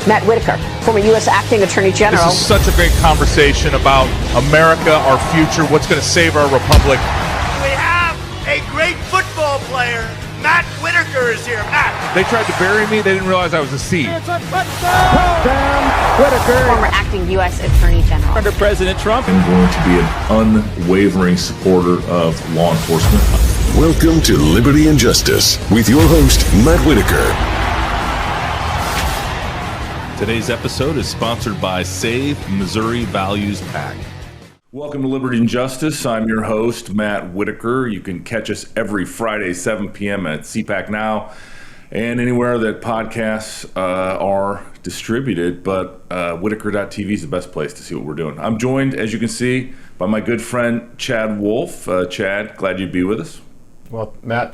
Matt Whitaker, former U.S. Acting Attorney General. This is such a great conversation about America, our future, what's going to save our republic. We have a great football player. Matt Whitaker is here. Matt. They tried to bury me. They didn't realize I was a seed. It's a touchdown. Whitaker. Former acting U.S. Attorney General. Under President Trump. I'm going to be an unwavering supporter of law enforcement. Welcome to Liberty and Justice with your host, Matt Whitaker. Today's episode is sponsored by Save Missouri Values PAC. Welcome to Liberty and Justice. I'm your host, Matt Whitaker. You can catch us every Friday, 7 p.m. at CPAC Now and anywhere that podcasts are distributed. But Whitaker.tv is the best place to see what we're doing. I'm joined, as you can see, by my good friend, Chad Wolf. Chad, glad you'd be with us. Well, Matt,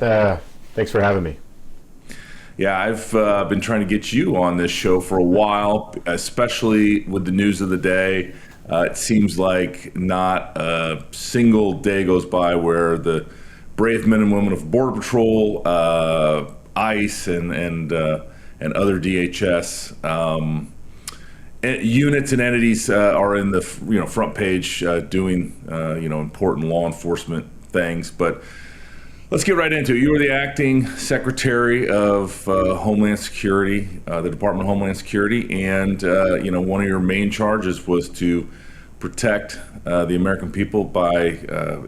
thanks for having me. Yeah, I've been trying to get you on this show for a while, especially with the news of the day. It seems like not a single day goes by where the brave men and women of Border Patrol, ICE, and other DHS units and entities are in the front page doing important law enforcement things. But let's get right into it. You were the acting Secretary of Homeland Security, the Department of Homeland Security, and one of your main charges was to protect the American people by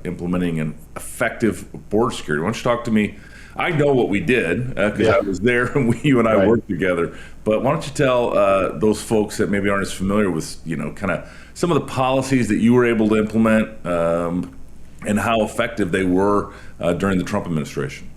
implementing an effective border security. Why don't you talk to me? I know what we did because I was there and you and I worked together. But why don't you tell those folks that maybe aren't as familiar with kind of some of the policies that you were able to implement and how effective they were during the Trump administration?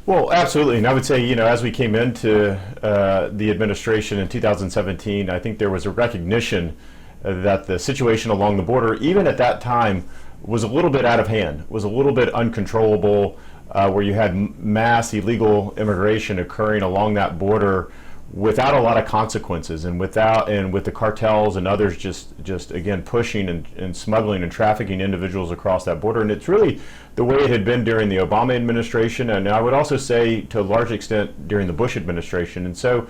Well, absolutely. And I would say, as we came into the administration in 2017, I think there was a recognition that the situation along the border, even at that time, was a little bit out of hand, was a little bit uncontrollable, where you had mass illegal immigration occurring along that border without a lot of consequences, and with the cartels and others just again pushing and smuggling and trafficking individuals across that border. And it's really the way it had been during the Obama administration, and I would also say to a large extent during the Bush administration. And so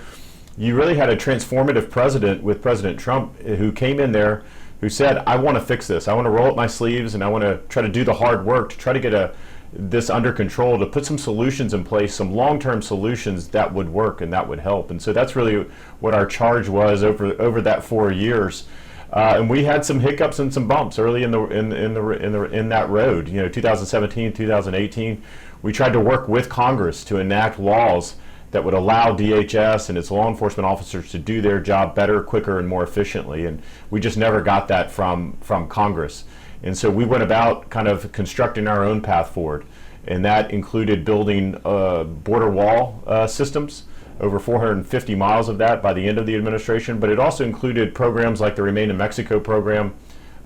you really had a transformative president with President Trump who came in there, who said, I want to fix this. I want to roll up my sleeves and I want to try to do the hard work to try to get this under control, to put some solutions in place, some long-term solutions that would work and that would help. And so that's really what our charge was over that 4 years. And we had some hiccups and some bumps early in that road. 2017, 2018, we tried to work with Congress to enact laws that would allow DHS and its law enforcement officers to do their job better, quicker, and more efficiently. And we just never got that from Congress. And so we went about kind of constructing our own path forward. And that included building border wall systems, over 450 miles of that by the end of the administration. But it also included programs like the Remain in Mexico program,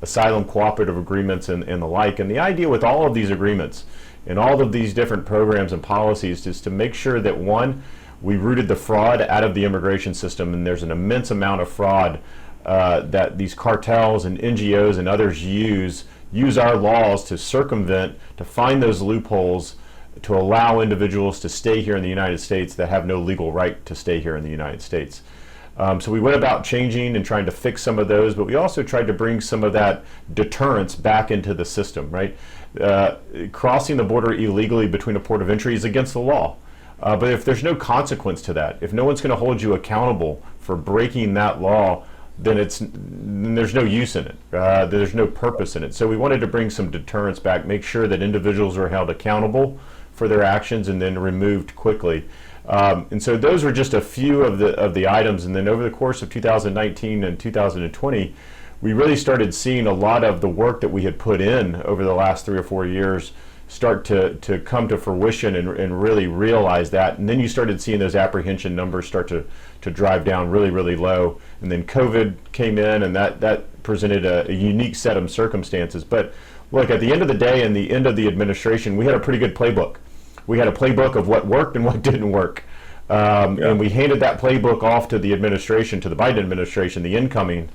asylum cooperative agreements, and the like. And the idea with all of these agreements and all of these different programs and policies is to make sure that, one, we rooted the fraud out of the immigration system, and there's an immense amount of fraud that these cartels and NGOs and others use our laws to circumvent, to find those loopholes, to allow individuals to stay here in the United States that have no legal right to stay here in the United States. So we went about changing and trying to fix some of those, but we also tried to bring some of that deterrence back into the system, right? Crossing the border illegally between a port of entry is against the law. But if there's no consequence to that, if no one's going to hold you accountable for breaking that law, then there's no use in it. There's no purpose in it. So we wanted to bring some deterrence back, make sure that individuals are held accountable for their actions and then removed quickly. And so those were just a few of the items. And then over the course of 2019 and 2020, we really started seeing a lot of the work that we had put in over the last 3 or 4 years start to come to fruition and really realize that. And then you started seeing those apprehension numbers start to drive down really, really low. And then COVID came in, and that presented a unique set of circumstances. But look, at the end of the day and the end of the administration, we had a pretty good playbook. We had a playbook of what worked and what didn't work. And we handed that playbook off to the administration, to the Biden administration, the incoming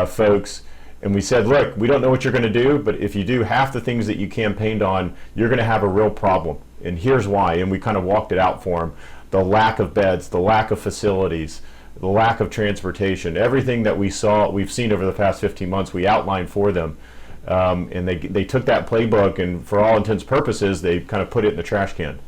folks. And we said, look, we don't know what you're going to do, but if you do half the things that you campaigned on, you're going to have a real problem. And here's why. And we kind of walked it out for them. The lack of beds, the lack of facilities, the lack of transportation, everything that we've seen over the past 15 months, we outlined for them. And they took that playbook, and for all intents and purposes, they kind of put it in the trash can.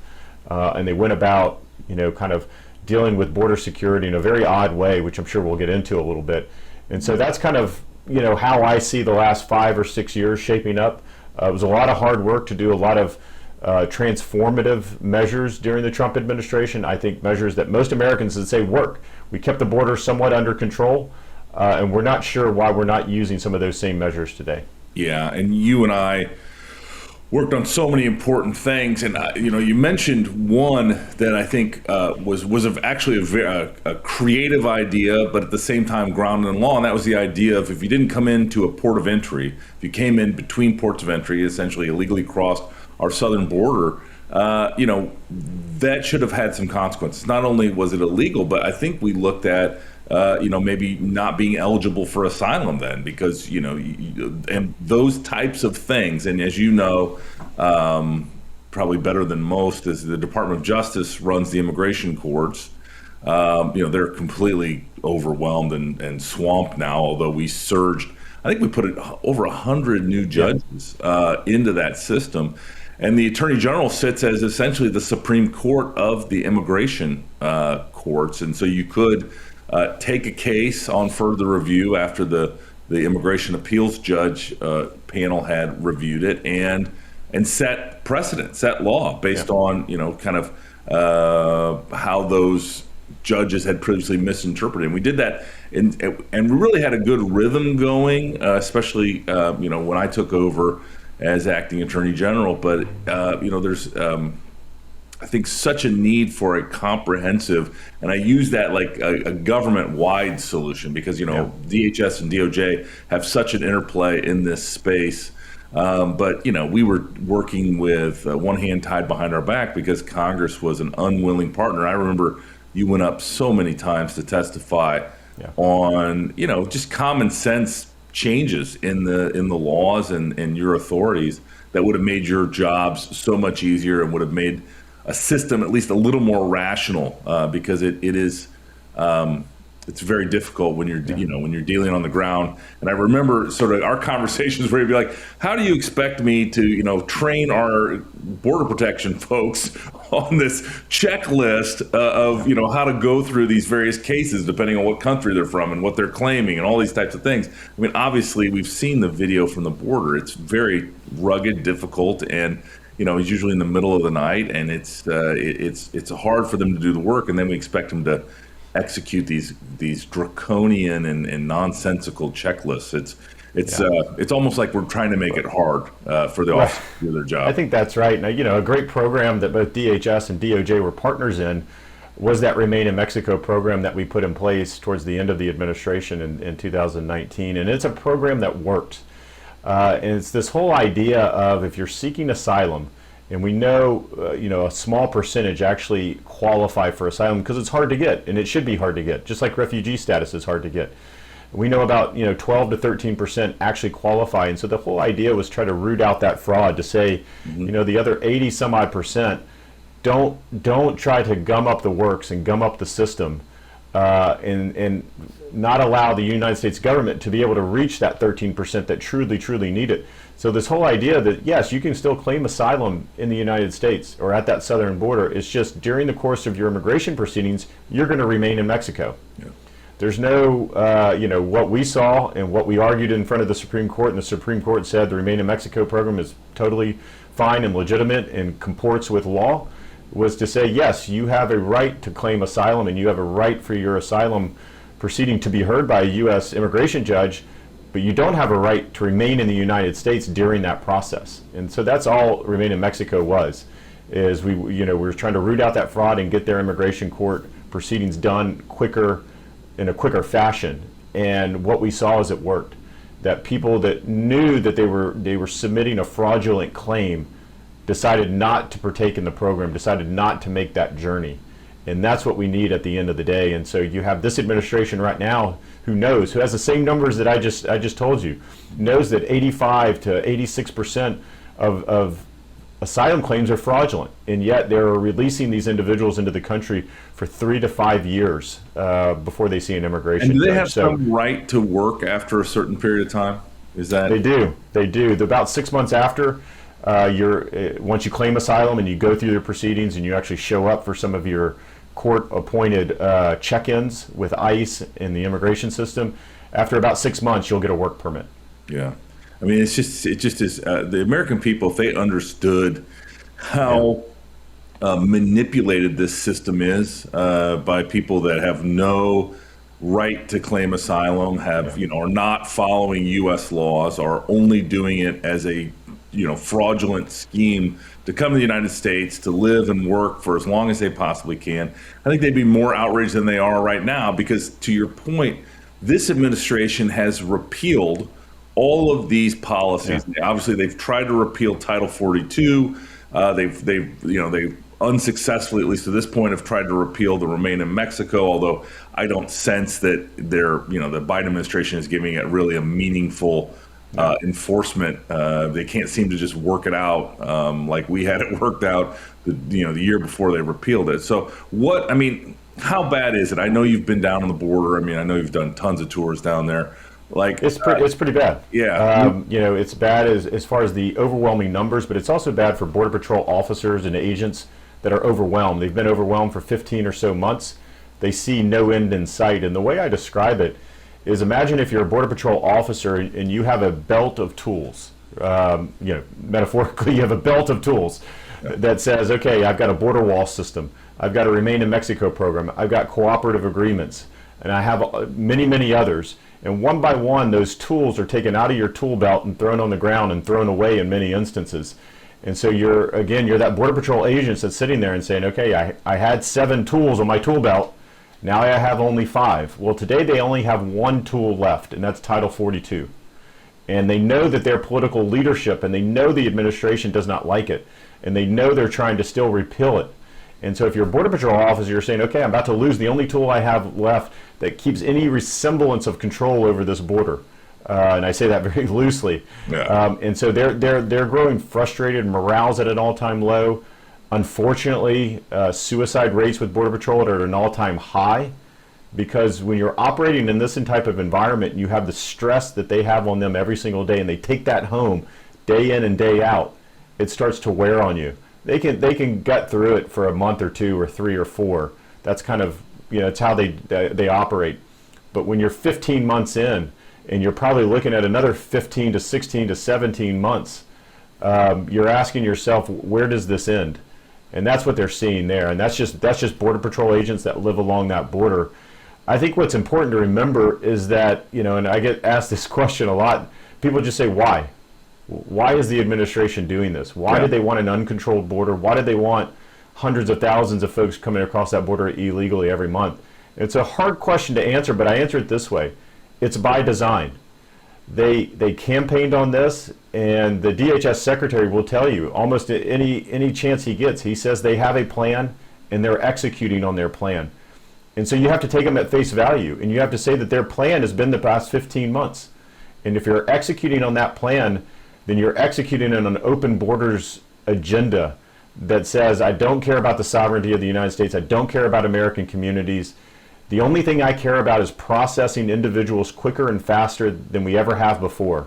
And they went about, kind of dealing with border security in a very odd way, which I'm sure we'll get into a little bit. And so that's kind of, how I see the last 5 or 6 years shaping up. It was a lot of hard work to do a lot of transformative measures during the Trump administration. I think measures that most Americans would say work. We kept the border somewhat under control, and we're not sure why we're not using some of those same measures today. Yeah, and you and I worked on so many important things, and you mentioned one that I think was actually a creative idea, but at the same time grounded in law, and that was the idea of if you didn't come into a port of entry, if you came in between ports of entry, essentially illegally crossed our southern border, that should have had some consequences. Not only was it illegal, but I think we looked at maybe not being eligible for asylum then, because, and those types of things. And as you know, probably better than most, is the Department of Justice runs the immigration courts. They're completely overwhelmed and swamped now, although we surged. I think we put over 100 new judges into that system. And the Attorney General sits as essentially the Supreme Court of the immigration courts. And so you could take a case on further review after the immigration appeals judge panel had reviewed it and set precedent, set law based on, kind of how those judges had previously misinterpreted. And we did that, and we really had a good rhythm going, especially, when I took over as acting Attorney General. But, there's, I think, such a need for a comprehensive, and I use that like a government-wide solution because, DHS and DOJ have such an interplay in this space. But, we were working with one hand tied behind our back because Congress was an unwilling partner. I remember you went up so many times to testify on, just common sense changes in the laws and your authorities that would have made your jobs so much easier and would have made a system at least a little more rational, because it is it's very difficult when you're when you're dealing on the ground. And I remember sort of our conversations where you'd be like, how do you expect me to train our border protection folks on this checklist of how to go through these various cases depending on what country they're from and what they're claiming and all these types of things. I mean, obviously we've seen the video from the border. It's very rugged, difficult, and it's usually in the middle of the night, and it's hard for them to do the work, and then we expect them to execute these draconian and nonsensical checklists. It's almost like we're trying to make it hard for the officers to do their job. I think that's right. Now, a great program that both DHS and DOJ were partners in was that Remain in Mexico program that we put in place towards the end of the administration in 2019, and it's a program that worked. And it's this whole idea of if you're seeking asylum, and we know, a small percentage actually qualify for asylum because it's hard to get, and it should be hard to get, just like refugee status is hard to get. We know about 12 to 13% actually qualify, and so the whole idea was try to root out that fraud to say, the other 80 some odd percent don't try to gum up the works and gum up the system, and not allow the United States government to be able to reach that 13% that truly need it. So this whole idea that, yes, you can still claim asylum in the United States or at that southern border, it's just during the course of your immigration proceedings, you're going to remain in Mexico. Yeah. There's no, what we saw and what we argued in front of the Supreme Court, and the Supreme Court said the Remain in Mexico program is totally fine and legitimate and comports with law, was to say, yes, you have a right to claim asylum and you have a right for your asylum proceeding to be heard by a U.S. immigration judge, but you don't have a right to remain in the United States during that process. And so that's all Remain in Mexico was, is we were trying to root out that fraud and get their immigration court proceedings done in a quicker fashion. And what we saw is it worked. That people that knew that they were submitting a fraudulent claim decided not to partake in the program, decided not to make that journey. And that's what we need at the end of the day. And so you have this administration right now who has the same numbers that I just told you, knows that 85 to 86% of asylum claims are fraudulent, and yet they're releasing these individuals into the country for 3 to 5 years before they see an immigration And do they judge. have some right to work after a certain period of time? Is that They do. They're about 6 months after once you claim asylum and you go through the proceedings and you actually show up for some of your court-appointed check-ins with ICE in the immigration system. After about 6 months, you'll get a work permit. Yeah, I mean, it just is the American people, if they understood how manipulated this system is by people that have no right to claim asylum, are not following U.S. laws, are only doing it as a fraudulent scheme to come to the United States to live and work for as long as they possibly can. I think they'd be more outraged than they are right now because, to your point, this administration has repealed all of these policies. Yeah. Obviously, they've tried to repeal Title 42. They've unsuccessfully, at least to this point, have tried to repeal the Remain in Mexico. Although I don't sense that the Biden administration is giving it really a meaningful enforcement. They can't seem to just work it out like we had it worked out the year before they repealed it. So how bad is it? I know you've been down on the border. I mean, I know you've done tons of tours down there. Like it's pretty bad. Yeah. It's bad as far as the overwhelming numbers, but it's also bad for Border Patrol officers and agents that are overwhelmed. They've been overwhelmed for 15 or so months. They see no end in sight. And the way I describe it is, imagine if you're a Border Patrol officer and you have a belt of tools. Metaphorically, you have a belt of tools that says, okay, I've got a border wall system. I've got a Remain in Mexico program. I've got cooperative agreements. And I have many, many others. And one by one, those tools are taken out of your tool belt and thrown on the ground and thrown away in many instances. And so you're that Border Patrol agent that's sitting there and saying, okay, I had 7 tools on my tool belt. Now I have only 5. Well, today they only have 1 tool left, and that's Title 42. And they know that their political leadership and they know the administration does not like it. And they know they're trying to still repeal it. And so if you're a Border Patrol officer, you're saying, okay, I'm about to lose the only tool I have left that keeps any resemblance of control over this border. And I say that very loosely. Yeah. And so they're growing frustrated. Morale's at an all-time low. Unfortunately, suicide rates with Border Patrol are at an all-time high, because when you're operating in this type of environment, you have the stress that they have on them every single day, and they take that home day in and day out. It starts to wear on you. They can gut through it for a month or 2 or 3 or 4. That's kind of it's how they operate. But when you're 15 months in, and you're probably looking at another 15 to 16 to 17 months, you're asking yourself, where does this end? And that's what they're seeing there. And that's just Border Patrol agents that live along that border. I think what's important to remember is that, and I get asked this question a lot, people just say, why? Why is the administration doing this? Why did they want an uncontrolled border? Why did they want hundreds of thousands of folks coming across that border illegally every month? It's a hard question to answer, but I answer it this way. It's by design. They campaigned on this, and the DHS Secretary will tell you almost any chance he gets, he says they have a plan and they're executing on their plan. And so you have to take them at face value, and you have to say that their plan has been the past 15 months. And if you're executing on that plan, then you're executing on an open borders agenda that says, I don't care about the sovereignty of the United States, I don't care about American communities. The only thing I care about is processing individuals quicker and faster than we ever have before,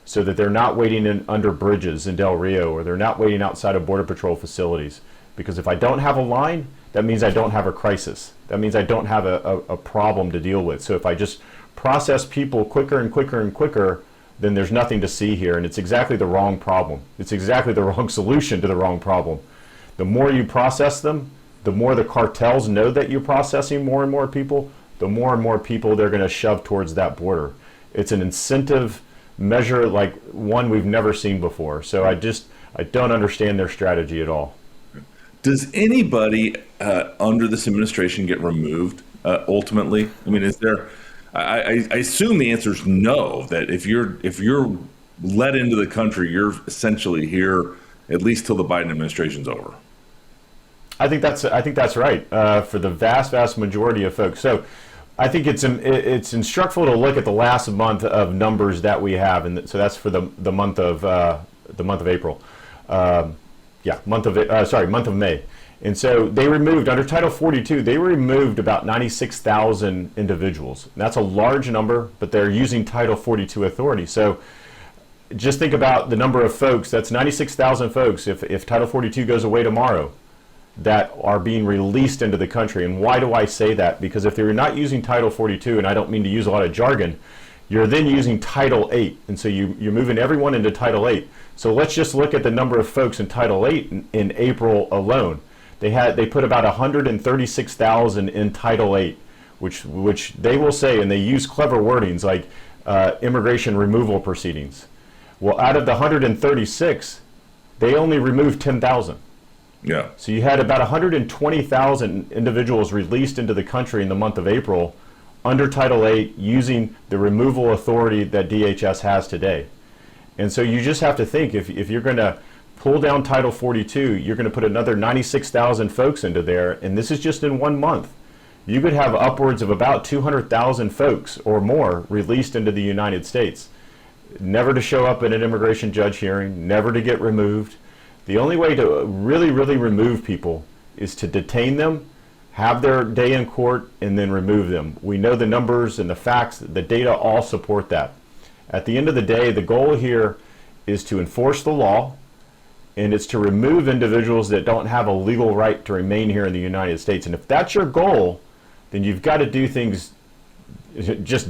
so that they're not waiting under bridges in Del Rio, or they're not waiting outside of Border Patrol facilities. Because if I don't have a line, that means I don't have a crisis. That means I don't have a problem to deal with. So if I just process people quicker and quicker and quicker, then there's nothing to see here, and it's exactly the wrong problem. It's exactly the wrong solution to the wrong problem. The more you process them, the more the cartels know that you're processing more and more people, the more and more people they're going to shove towards that border. It's an incentive measure like one we've never seen before. So I don't understand their strategy at all. Does anybody under this administration get removed ultimately? I mean, is there? I assume the answer is no. That if you're let into the country, you're essentially here at least till the Biden administration's over. I think that's right for the vast majority of folks. So I think it's instructive to look at the last month of numbers that we have, and so that's for the month of April. month of May. And so they removed, under Title 42, they removed about 96,000 individuals. And that's a large number, but they're using Title 42 authority. So just think about the number of folks, that's 96,000 folks, if Title 42 goes away tomorrow, that are being released into the country. And why do I say that? Because if they're not using Title 42, and I don't mean to use a lot of jargon, you're then using Title 8. And so you're moving everyone into Title 8. So let's just look at the number of folks in Title 8 in April alone. They put about 136,000 in Title 8, which they will say, and they use clever wordings like immigration removal proceedings. Well, out of the 136, they only removed 10,000. Yeah. So you had about 120,000 individuals released into the country in the month of April under Title 8 using the removal authority that DHS has today. And so you just have to think, if you're going to pull down Title 42, you're going to put another 96,000 folks into there, and this is just in 1 month. You could have upwards of about 200,000 folks or more released into the United States, never to show up at an immigration judge hearing, never to get removed. The only way to really, really remove people is to detain them, have their day in court, and then remove them. We know the numbers and the facts, the data all support that. At the end of the day, the goal here is to enforce the law, and it's to remove individuals that don't have a legal right to remain here in the United States. And if that's your goal, then you've got to do things just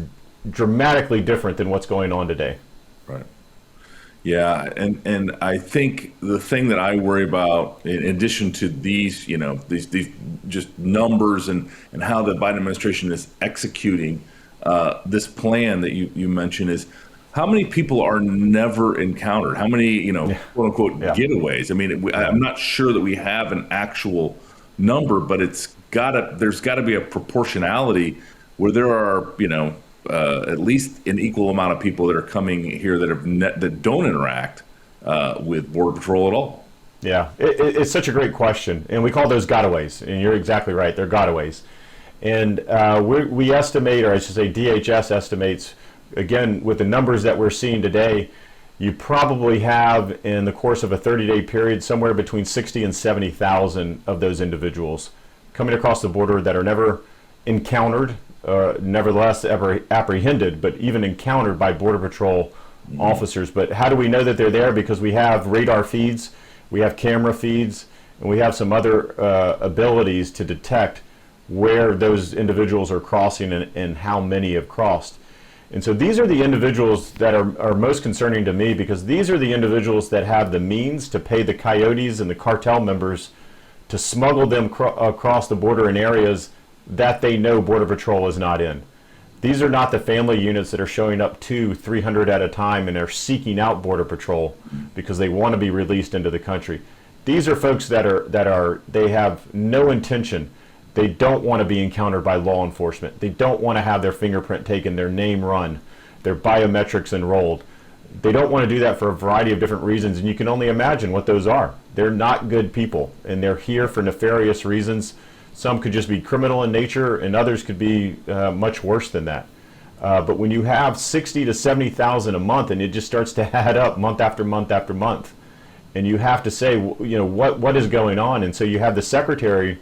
dramatically different than what's going on today. Right. Yeah, and I think the thing that I worry about, in addition to these, these just numbers and how the Biden administration is executing this plan that you mentioned, is how many people are never encountered? How many, quote unquote, getaways? I mean, I'm not sure that we have an actual number, but there's got to be a proportionality where there are, at least an equal amount of people that are coming here that don't interact with Border Patrol at all. Yeah, it's such a great question, and we call those gotaways, and you're exactly right, they're gotaways. And we estimate, or I should say DHS estimates, again, with the numbers that we're seeing today, you probably have, in the course of a 30-day period, somewhere between 60 and 70,000 of those individuals coming across the border that are never encountered, nevertheless ever apprehended, but even encountered by Border Patrol officers. But how do we know that they're there? Because we have radar feeds, we have camera feeds, and we have some other abilities to detect where those individuals are crossing and how many have crossed. And so these are the individuals that are most concerning to me, because these are the individuals that have the means to pay the coyotes and the cartel members to smuggle them across the border in areas that they know Border Patrol is not in. These are not the family units that are showing up 200-300 at a time and are seeking out Border Patrol because they want to be released into the country. These are folks they have no intention. They don't want to be encountered by law enforcement. They don't want to have their fingerprint taken, their name run, their biometrics enrolled. They don't want to do that for a variety of different reasons, and you can only imagine what those are. They're not good people, and they're here for nefarious reasons. Some could just be criminal in nature, and others could be much worse than that. But when you have 60 to 70,000 a month, and it just starts to add up month after month after month, and you have to say, what is going on? And so you have the Secretary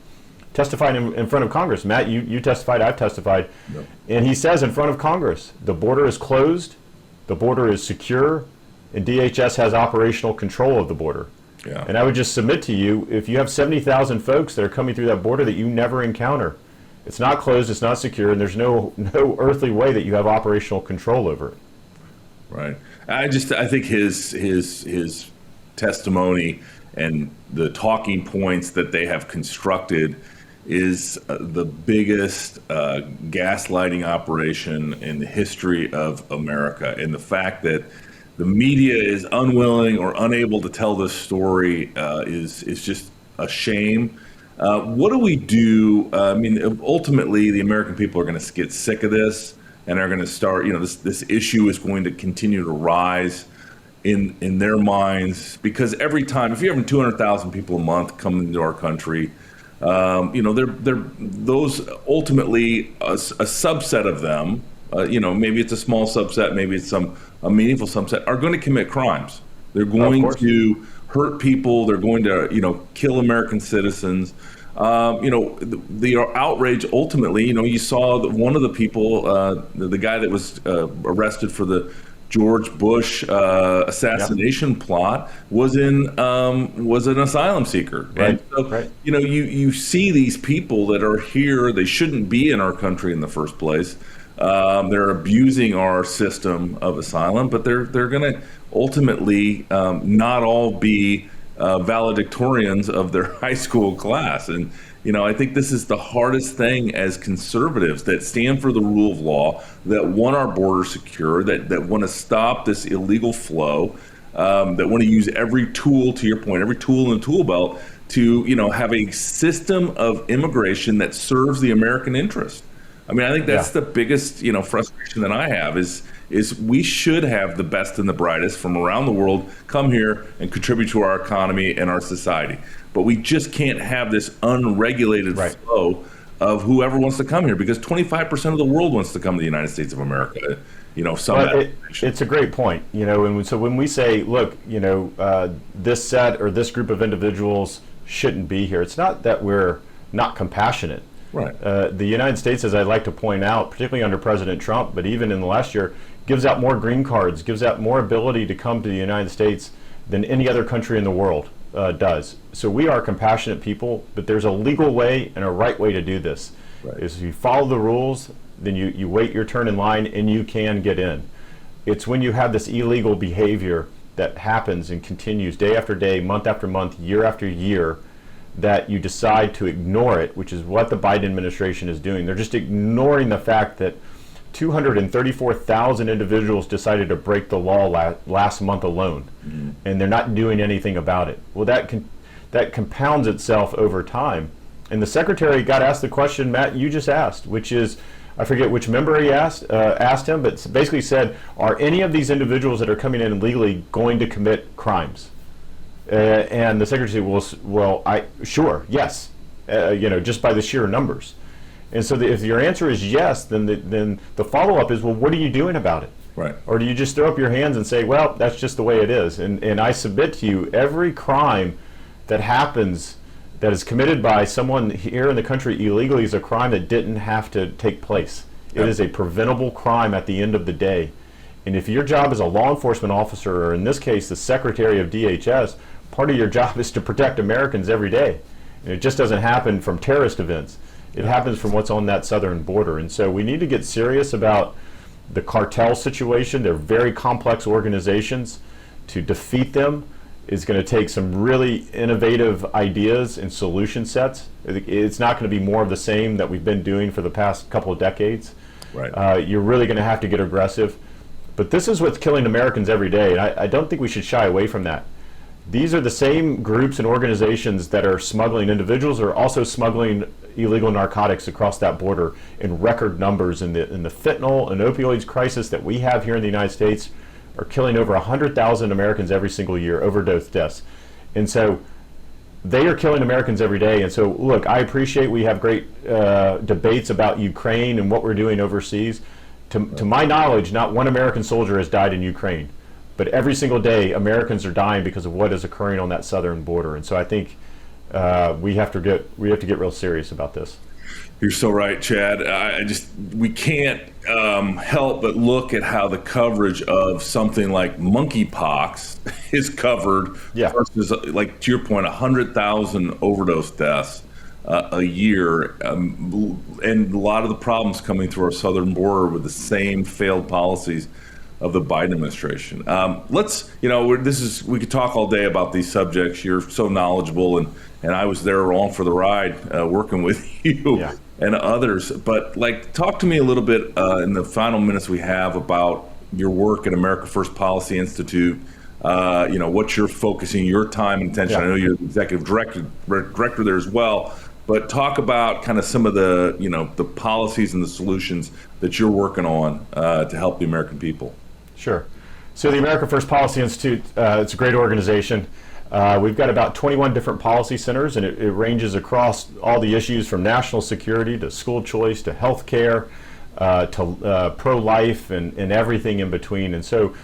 testifying in front of Congress. Matt, you testified, I've testified. Yep. And he says in front of Congress, the border is closed, the border is secure, and DHS has operational control of the border. Yeah. And I would just submit to you, if you have 70,000 folks that are coming through that border that you never encounter, it's not closed, it's not secure, and there's no earthly way that you have operational control over it. Right. I think his testimony and the talking points that they have constructed is the biggest gaslighting operation in the history of America. And the fact that the media is unwilling or unable to tell this story is just a shame. What do we do? I mean, ultimately, the American people are going to get sick of this, and are going to start, this issue is going to continue to rise in their minds, because every time, if you're having 200,000 people a month coming into our country, they're those ultimately a subset of them, maybe it's a small subset, maybe it's a meaningful subset, are going to commit crimes. They're going to hurt people. They're going to, kill American citizens. The outrage ultimately, you saw that one of the people, the guy that was arrested for the George Bush assassination plot was an asylum seeker. Right. And so, right. You see these people that are here. They shouldn't be in our country in the first place. They're abusing our system of asylum, but they're going to ultimately not all be valedictorians of their high school class. And, I think this is the hardest thing as conservatives that stand for the rule of law, that want our border secure, that want to stop this illegal flow, that want to use every tool, to your point, every tool in the tool belt to, have a system of immigration that serves the American interest. I mean, I think that's the biggest, frustration that I have is we should have the best and the brightest from around the world come here and contribute to our economy and our society. But we just can't have this unregulated flow of whoever wants to come here, because 25% of the world wants to come to the United States of America. It's a great point. And so when we say, look, this set or this group of individuals shouldn't be here, it's not that we're not compassionate. Right. The United States, as I like to point out, particularly under President Trump, but even in the last year, gives out more green cards, gives out more ability to come to the United States than any other country in the world does. So we are compassionate people, but there's a legal way and a right way to do this. Right. Is if you follow the rules, then you wait your turn in line and you can get in. It's when you have this illegal behavior that happens and continues day after day, month after month, year after year, that you decide to ignore it, which is what the Biden administration is doing. They're just ignoring the fact that 234,000 individuals decided to break the law last month alone, and they're not doing anything about it. Well, that compounds itself over time. And the Secretary got asked the question, Matt, you just asked, which is, I forget which member he asked him, but basically said, are any of these individuals that are coming in illegally going to commit crimes? And the Secretary said, sure, yes, just by the sheer numbers. And so if your answer is yes, then the follow-up is, well, what are you doing about it? Right. Or do you just throw up your hands and say, well, that's just the way it is? And I submit to you, every crime that happens that is committed by someone here in the country illegally is a crime that didn't have to take place. It is a preventable crime at the end of the day. And if your job as a law enforcement officer, or in this case, the Secretary of DHS, part of your job is to protect Americans every day. And it just doesn't happen from terrorist events. It happens from what's on that southern border. And so we need to get serious about the cartel situation. They're very complex organizations. To defeat them is going to take some really innovative ideas and solution sets. It's not going to be more of the same that we've been doing for the past couple of decades. Right. You're really going to have to get aggressive. But this is what's killing Americans every day, and I don't think we should shy away from that. These are the same groups and organizations that are smuggling individuals, or also smuggling illegal narcotics across that border in record numbers. In the fentanyl and opioids crisis that we have here in the United States are killing over 100,000 Americans every single year, overdose deaths. And so they are killing Americans every day. And so, look, I appreciate we have great debates about Ukraine and what we're doing overseas. To my knowledge, not one American soldier has died in Ukraine. But every single day, Americans are dying because of what is occurring on that southern border. And so I think we have to get real serious about this. You're so right, Chad. We can't help but look at how the coverage of something like monkeypox is covered versus, like to your point, 100,000 overdose deaths a year, and a lot of the problems coming through our southern border with the same failed policies of the Biden administration. We could talk all day about these subjects. You're so knowledgeable, and I was there along for the ride, working with you and others. But talk to me a little bit in the final minutes we have about your work at America First Policy Institute. What you're focusing your time and attention. I know you're the executive director there as well. But talk about kind of some of the, the policies and the solutions that you're working on to help the American people. Sure. So the America First Policy Institute, it's a great organization. We've got about 21 different policy centers, and it ranges across all the issues from national security to school choice to health care to pro-life and everything in between. And so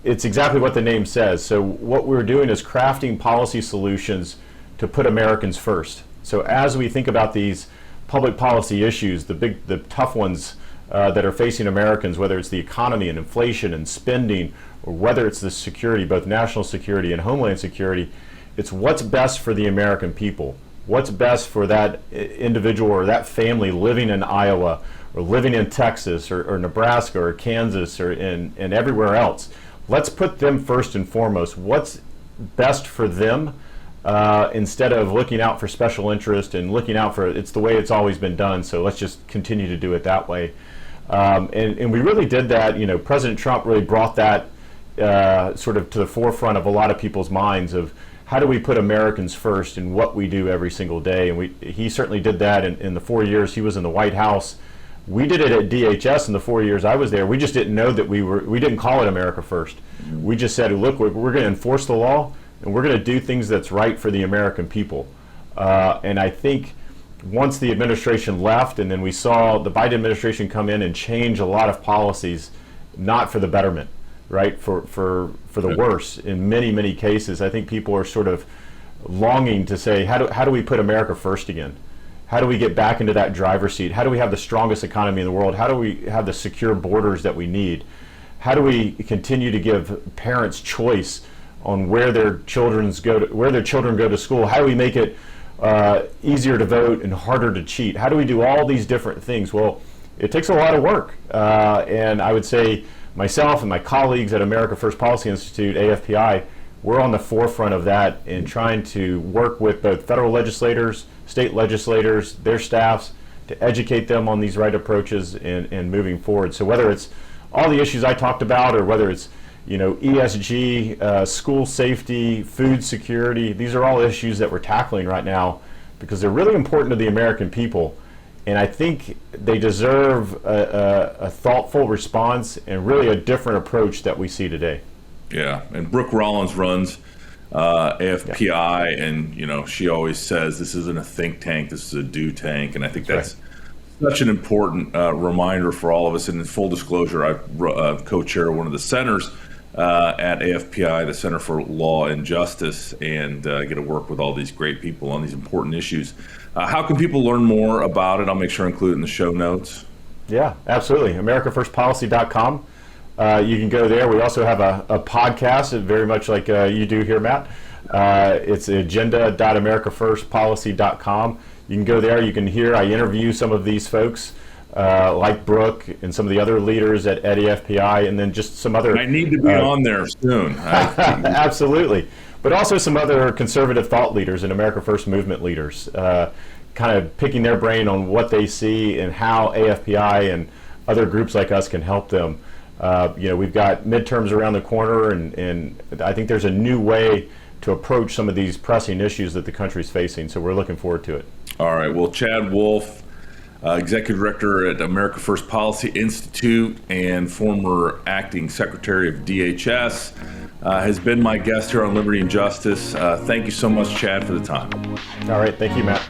it's exactly what the name says. So what we're doing is crafting policy solutions to put Americans first. So as we think about these public policy issues, the tough ones that are facing Americans, whether it's the economy and inflation and spending, or whether it's the security, both national security and Homeland Security, it's what's best for the American people. What's best for that individual or that family living in Iowa or living in Texas or Nebraska or Kansas or and everywhere else. Let's put them first and foremost. What's best for them instead of looking out for special interest and looking out for, it's the way it's always been done, so let's just continue to do it that way. And we really did that. You know, President Trump really brought that sort of to the forefront of a lot of people's minds of how do we put Americans first in what we do every single day. And he certainly did that in the 4 years he was in the White House. We did it at DHS in the 4 years I was there. We just didn't know that we didn't call it America First. We just said, look, we're going to enforce the law and we're going to do things that's right for the American people. And I think once the administration left and then we saw the Biden administration come in and change a lot of policies, not for the betterment, right, for the worse in many, many cases, I think people are sort of longing to say, how do we put America first again? How do we get back into that driver's seat? How do we have the strongest economy in the world? How do we have the secure borders that we need? How do we continue to give parents choice on where their children go to school? How do we make it easier to vote and harder to cheat? How do we do all these different things? Well, it takes a lot of work, and I would say myself and my colleagues at America First Policy Institute, AFPI, we're on the forefront of that in trying to work with both federal legislators, state legislators, their staffs, to educate them on these right approaches and moving forward. So whether it's all the issues I talked about or whether it's ESG, school safety, food security, these are all issues that we're tackling right now because they're really important to the American people. And I think they deserve a thoughtful response and really a different approach that we see today. Yeah, and Brooke Rollins runs AFPI, and she always says this isn't a think tank, this is a do tank, and I think that's such an important reminder for all of us. And in full disclosure, I co-chair one of the centers at AFPI, the Center for Law and Justice, and get to work with all these great people on these important issues. How can people learn more about it? I'll make sure I include it in the show notes. Yeah, absolutely. AmericaFirstPolicy.com. You can go there. We also have a podcast, very much like you do here, Matt. It's agenda.americafirstpolicy.com. You can go there. You can hear I interview some of these folks, like Brooke and some of the other leaders at AFPI, and then just some other. I need to be on there soon. Absolutely. But also some other conservative thought leaders and America First movement leaders, kind of picking their brain on what they see and how AFPI and other groups like us can help them. We've got midterms around the corner, and I think there's a new way to approach some of these pressing issues that the country's facing, so we're looking forward to it. All right. Well, Chad Wolf, Executive Director at America First Policy Institute and former Acting Secretary of DHS, has been my guest here on Liberty and Justice. Thank you so much, Chad, for the time. All right. Thank you, Matt.